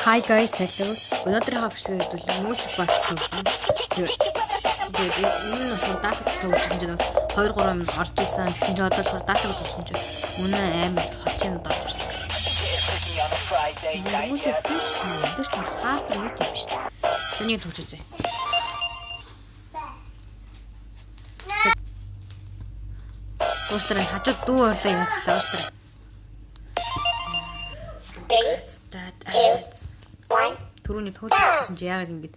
Hi guys, hello. Өнөөдрийн хавчлагыг хэвлэл мусик бат төлөвлөн. Тэгээд энэ дата төлөвлөсөн чинь 2-3 минут орж исэн. Тэгсэн чинь одоо дата төлөвлөсөн чинь үнэ амар хачаанд орж ирсэн. Мусик дэш ч хаард нэг юм биш. Энийг төгч үзье. Уустрын хажууд дүү орлоо яачлаа уустраа. Түрүүний төгссөн чи яагаад ингэж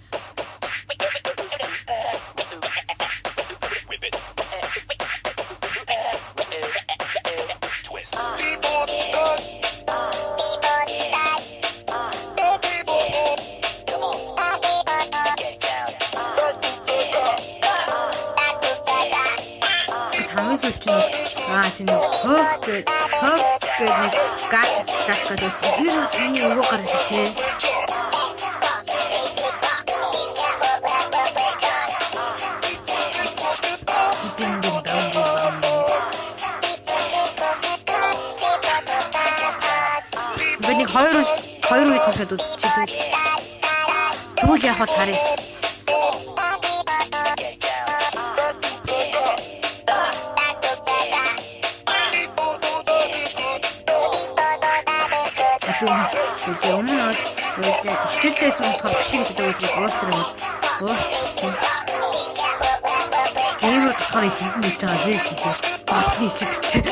нэг гаж гэдэг тэр сайн юу гарах тий. Бэнийг хоёр үед тавьад үзчихээ. Тэгвэл яг харъя. Хичээлдээс төгсчих гэдэг үгийг уустраа. Ийм болохоор их юм хийж байгаа юм шиг болны хичээлтэй.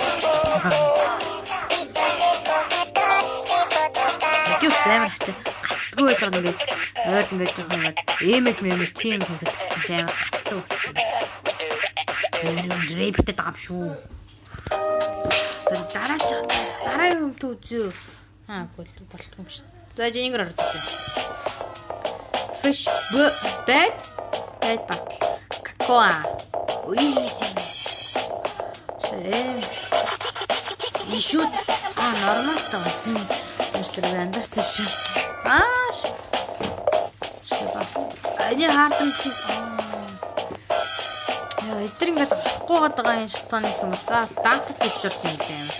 Юу зэмэр хачаа гацдгүй байж байгаа нэг ойр ингэж байгаа юм. Эмэл тийм хэлдэг чинь амар гацдаг. Энэ рэптэй байгаа юм шүү. Дараа юм төвзөө. Болтгоо шүү. За жингээр орчихсон. Fresh bed bottle. Какоа. Ой. Ишүүд нормал тавсан. Тэрс андарсан шүү. Эний хаартан тийм. Эдгээр ингээд авахгүйгээд байгаа юм шалтгааны юм. За датад гэж бодсон юм байна.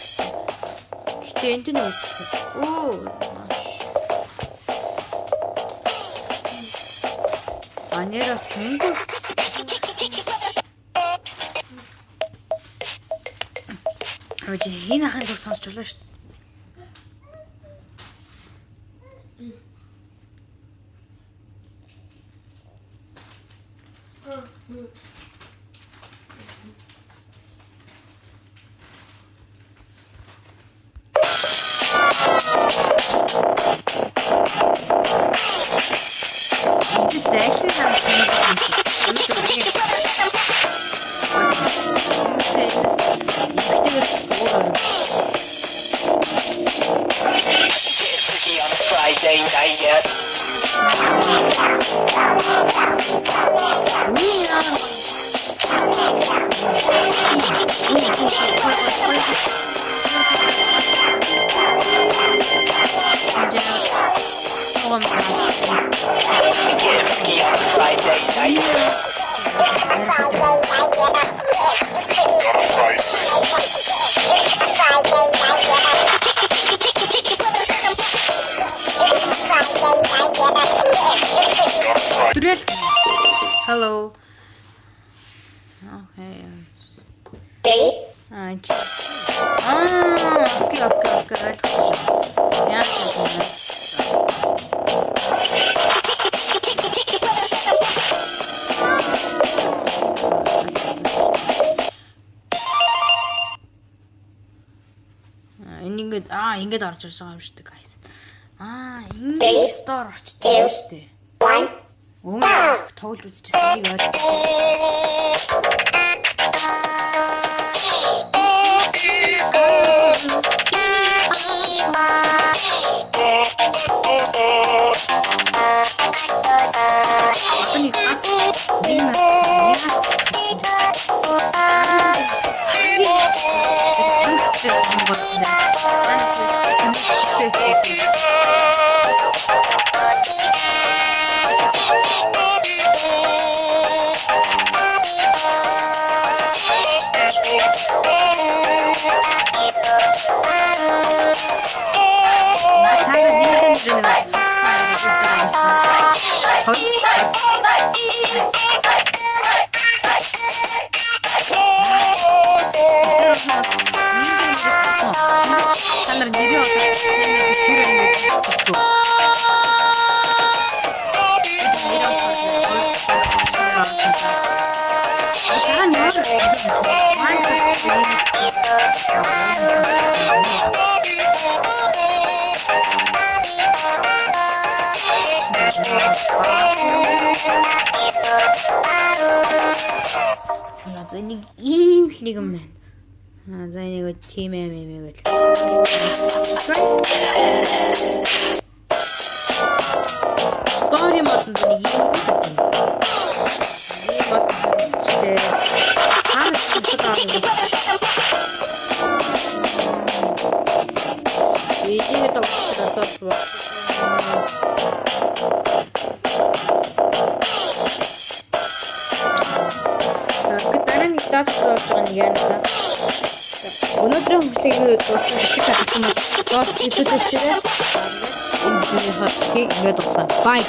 Гэтэ энэ нь Анерас мөнгө Хөөе энэ ахын тог сонсч болоо шүү. Hello. Okay. Okay. Yeah. Ингээд орж ирж байгаа юм шүү дээ guys. Ингээд store орчтой юм шүү дээ. Тоглож үзчихсэн нэг ойлгоо. За нэг ийм л нэг юм байна. За нэг тийм юм гэл. Story мод нэг ийм юм. Өнөөдрийн хүмүүсийг дуусгах гэж чадсан бол доос идэвхтэй. Энэ миний хатгийг ингээд дуусгая. Bye guys.